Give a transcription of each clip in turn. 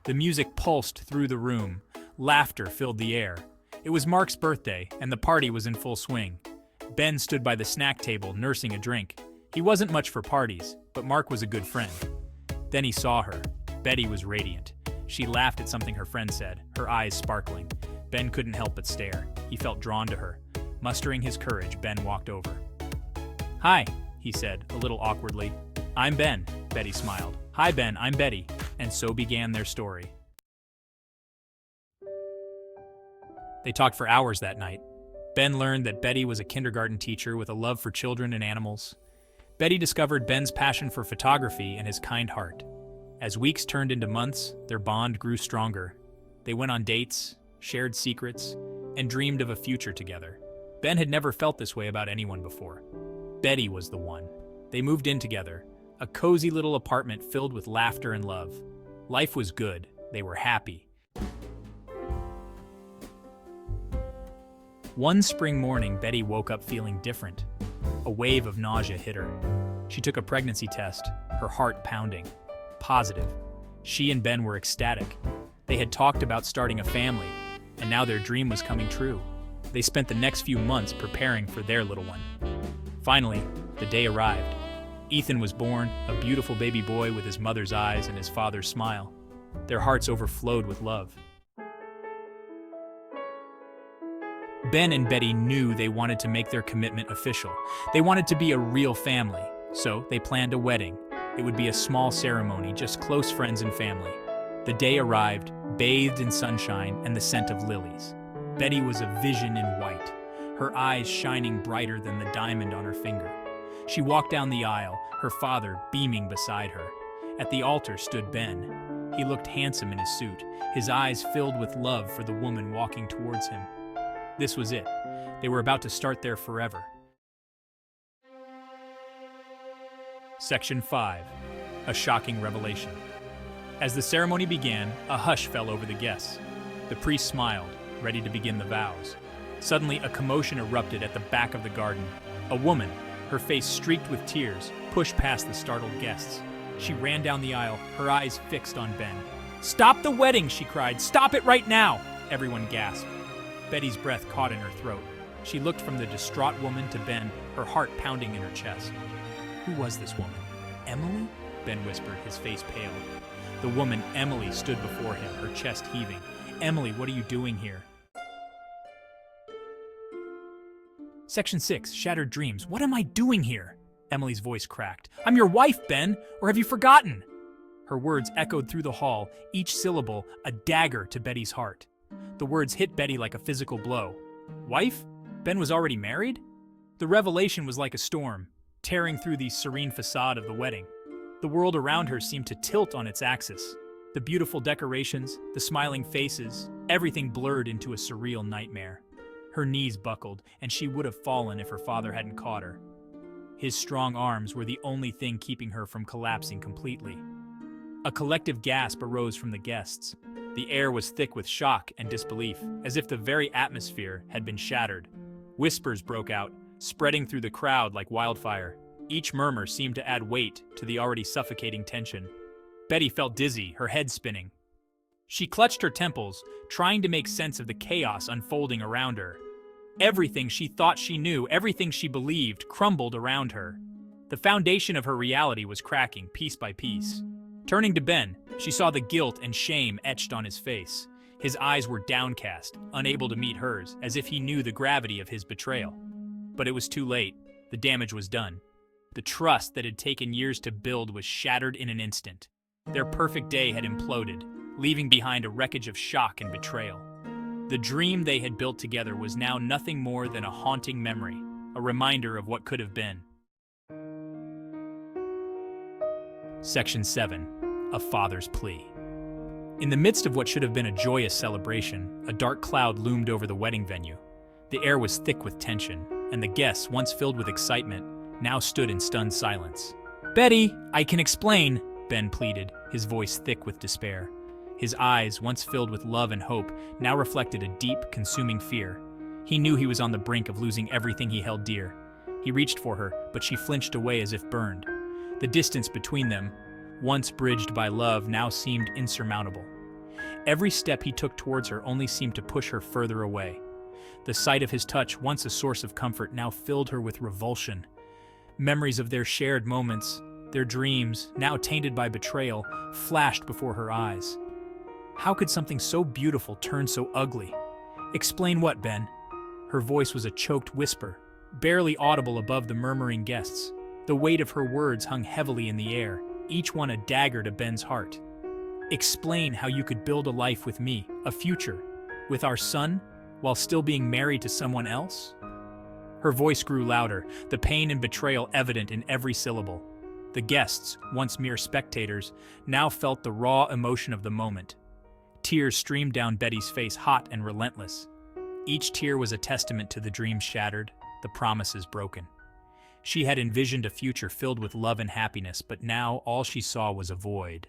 The music pulsed through the room. Laughter filled the air. It was Mark's birthday, and the party was in full swing. Ben stood by the snack table, nursing a drink. He wasn't much for parties, but Mark was a good friend. Then he saw her. Betty was radiant. She laughed at something her friend said, her eyes sparkling. Ben couldn't help but stare. He felt drawn to her. Mustering his courage, Ben walked over. "Hi," he said, a little awkwardly. "I'm Ben," Betty smiled. "Hi, Ben, I'm Betty." And so began their story. They talked for hours that night. Ben learned that Betty was a kindergarten teacher with a love for children and animals. Betty discovered Ben's passion for photography and his kind heart. As weeks turned into months, their bond grew stronger. They went on dates, shared secrets, and dreamed of a future together. Ben had never felt this way about anyone before. Betty was the one. They moved in together, a cozy little apartment filled with laughter and love. Life was good. They were happy. One spring morning, Betty woke up feeling different. A wave of nausea hit her. She took a pregnancy test, her heart pounding. Positive. She and Ben were ecstatic. They had talked about starting a family, and now their dream was coming true. They spent the next few months preparing for their little one. Finally, the day arrived. Ethan was born, a beautiful baby boy with his mother's eyes and his father's smile. Their hearts overflowed with love. Ben and Betty knew they wanted to make their commitment official. They wanted to be a real family, so they planned a wedding. It would be a small ceremony, just close friends and family. The day arrived, bathed in sunshine and the scent of lilies. Betty was a vision in white, her eyes shining brighter than the diamond on her finger. She walked down the aisle, her father beaming beside her. At the altar stood Ben. He looked handsome in his suit, his eyes filled with love for the woman walking towards him. This was it. They were about to start their forever. Section 5. A shocking revelation. As the ceremony began, a hush fell over the guests. The priest smiled, ready to begin the vows. Suddenly, a commotion erupted at the back of the garden. A woman, her face streaked with tears, pushed past the startled guests. She ran down the aisle, her eyes fixed on Ben. "Stop the wedding!" she cried. "Stop it right now!" Everyone gasped. Betty's breath caught in her throat. She looked from the distraught woman to Ben, her heart pounding in her chest. Who was this woman? Emily? Ben whispered, his face pale. The woman, Emily, stood before him, her chest heaving. "Emily, what are you doing here?" Section 6. Shattered Dreams. "What am I doing here?" Emily's voice cracked. "I'm your wife, Ben, or have you forgotten?" Her words echoed through the hall, each syllable a dagger to Betty's heart. The words hit Betty like a physical blow. Wife? Ben was already married? The revelation was like a storm, tearing through the serene facade of the wedding. The world around her seemed to tilt on its axis. The beautiful decorations, the smiling faces, everything blurred into a surreal nightmare. Her knees buckled, and she would have fallen if her father hadn't caught her. His strong arms were the only thing keeping her from collapsing completely. A collective gasp arose from the guests. The air was thick with shock and disbelief, as if the very atmosphere had been shattered. Whispers broke out, spreading through the crowd like wildfire. Each murmur seemed to add weight to the already suffocating tension. Betty felt dizzy, her head spinning. She clutched her temples, trying to make sense of the chaos unfolding around her. Everything she thought she knew, everything she believed, crumbled around her. The foundation of her reality was cracking, piece by piece. Turning to Ben, she saw the guilt and shame etched on his face. His eyes were downcast, unable to meet hers, as if he knew the gravity of his betrayal. But it was too late. The damage was done. The trust that had taken years to build was shattered in an instant. Their perfect day had imploded, leaving behind a wreckage of shock and betrayal. The dream they had built together was now nothing more than a haunting memory, a reminder of what could have been. Section 7. A Father's Plea. In the midst of what should have been a joyous celebration, a dark cloud loomed over the wedding venue. The air was thick with tension, and the guests, once filled with excitement, now stood in stunned silence. "Betty, I can explain," Ben pleaded, his voice thick with despair. His eyes, once filled with love and hope, now reflected a deep, consuming fear. He knew he was on the brink of losing everything he held dear. He reached for her, but she flinched away as if burned. The distance between them, once bridged by love, now seemed insurmountable. Every step he took towards her only seemed to push her further away. The sight of his touch, once a source of comfort, now filled her with revulsion. Memories of their shared moments, their dreams, now tainted by betrayal, flashed before her eyes. How could something so beautiful turn so ugly? Explain what, Ben? Her voice was a choked whisper, barely audible above the murmuring guests. The weight of her words hung heavily in the air, each one a dagger to Ben's heart. Explain how you could build a life with me, a future, with our son, while still being married to someone else? Her voice grew louder, the pain and betrayal evident in every syllable. The guests, once mere spectators, now felt the raw emotion of the moment. Tears streamed down Betty's face, hot and relentless. Each tear was a testament to the dreams shattered, the promises broken. She had envisioned a future filled with love and happiness, but now all she saw was a void.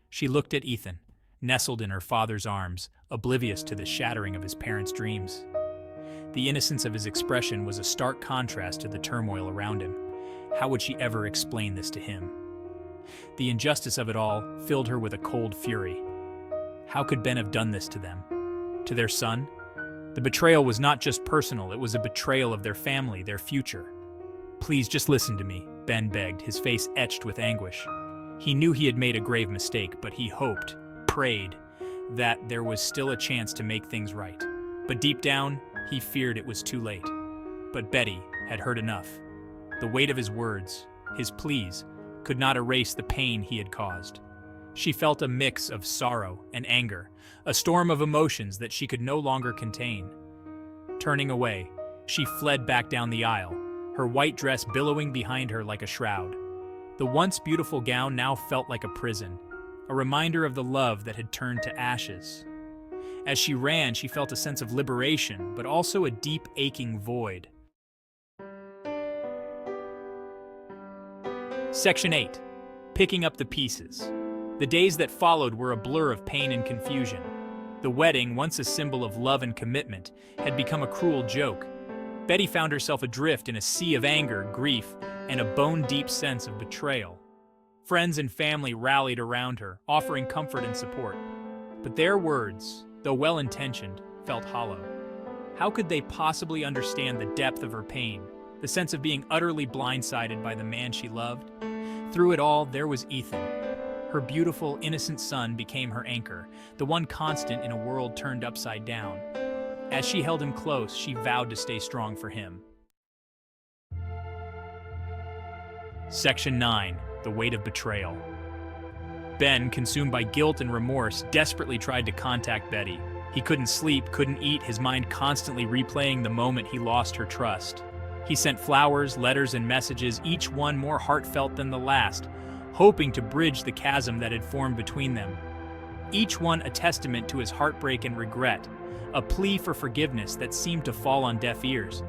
She looked at Ethan, nestled in her father's arms, oblivious to the shattering of his parents' dreams. The innocence of his expression was a stark contrast to the turmoil around him. How would she ever explain this to him? The injustice of it all filled her with a cold fury. How could Ben have done this to them? To their son? The betrayal was not just personal, it was a betrayal of their family, their future. Please just listen to me, Ben begged, his face etched with anguish. He knew he had made a grave mistake, but he hoped, prayed, that there was still a chance to make things right. But deep down, he feared it was too late. But Betty had heard enough. The weight of his words, his pleas, could not erase the pain he had caused. She felt a mix of sorrow and anger, a storm of emotions that she could no longer contain. Turning away, she fled back down the aisle, her white dress billowing behind her like a shroud. The once beautiful gown now felt like a prison, a reminder of the love that had turned to ashes. As she ran, she felt a sense of liberation, but also a deep, aching void. Section 8. Picking up the pieces. The days that followed were a blur of pain and confusion. The wedding, once a symbol of love and commitment, had become a cruel joke. Betty found herself adrift in a sea of anger, grief, and a bone-deep sense of betrayal. Friends and family rallied around her, offering comfort and support. But their words, though well-intentioned, felt hollow. How could they possibly understand the depth of her pain, the sense of being utterly blindsided by the man she loved? Through it all, there was Ethan. Her beautiful, innocent son became her anchor, the one constant in a world turned upside down. As she held him close, she vowed to stay strong for him. Section 9. The Weight of Betrayal. Ben, consumed by guilt and remorse, desperately tried to contact Betty. He couldn't sleep, couldn't eat, his mind constantly replaying the moment he lost her trust. He sent flowers, letters, and messages, each one more heartfelt than the last, hoping to bridge the chasm that had formed between them. Each one a testament to his heartbreak and regret, a plea for forgiveness that seemed to fall on deaf ears.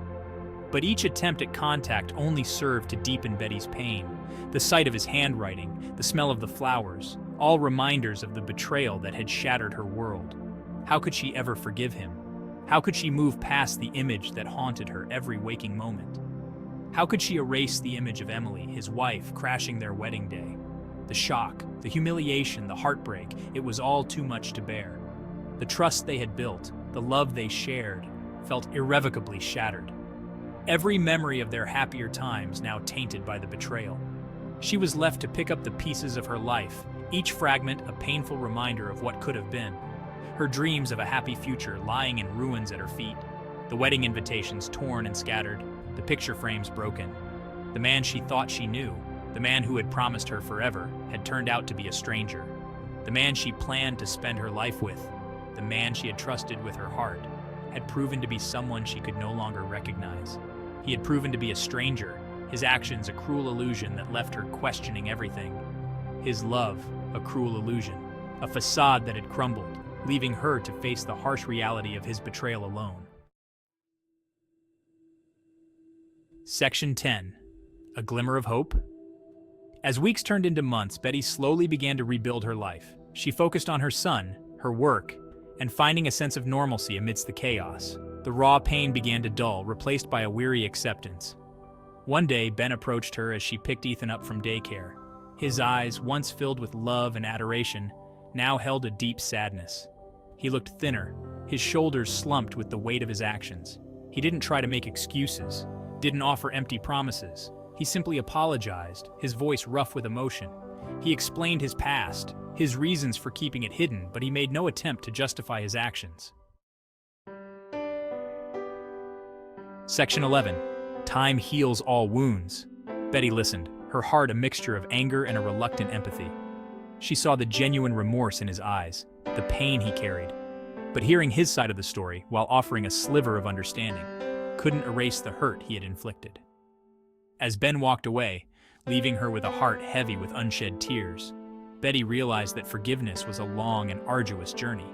But each attempt at contact only served to deepen Betty's pain. The sight of his handwriting, the smell of the flowers, all reminders of the betrayal that had shattered her world. How could she ever forgive him? How could she move past the image that haunted her every waking moment? How could she erase the image of Emily, his wife, crashing their wedding day? The shock, the humiliation, the heartbreak, it was all too much to bear. The trust they had built, the love they shared, felt irrevocably shattered. Every memory of their happier times now tainted by the betrayal. She was left to pick up the pieces of her life, each fragment a painful reminder of what could have been. Her dreams of a happy future lying in ruins at her feet, the wedding invitations torn and scattered, the picture frames broken. The man she thought she knew, the man who had promised her forever, had turned out to be a stranger. The man she planned to spend her life with, the man she had trusted with her heart, had proven to be someone she could no longer recognize. He had proven to be a stranger, his actions a cruel illusion that left her questioning everything. His love, a cruel illusion, a facade that had crumbled, leaving her to face the harsh reality of his betrayal alone. Section 10. A Glimmer of Hope. As weeks turned into months, Betty slowly began to rebuild her life. She focused on her son, her work, and finding a sense of normalcy amidst the chaos. The raw pain began to dull, replaced by a weary acceptance. One day, Ben approached her as she picked Ethan up from daycare. His eyes, once filled with love and adoration, now held a deep sadness. He looked thinner, his shoulders slumped with the weight of his actions. He didn't try to make excuses, didn't offer empty promises. He simply apologized, his voice rough with emotion. He explained his past, his reasons for keeping it hidden, but he made no attempt to justify his actions. Section 11. Time heals all wounds. Betty listened, her heart a mixture of anger and a reluctant empathy. She saw the genuine remorse in his eyes, the pain he carried. But hearing his side of the story, while offering a sliver of understanding, couldn't erase the hurt he had inflicted. As Ben walked away, leaving her with a heart heavy with unshed tears, Betty realized that forgiveness was a long and arduous journey.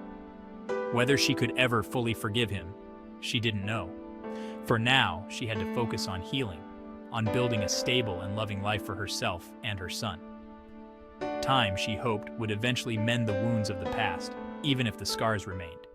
Whether she could ever fully forgive him, she didn't know. For now, she had to focus on healing, on building a stable and loving life for herself and her son. Time, she hoped, would eventually mend the wounds of the past, even if the scars remained.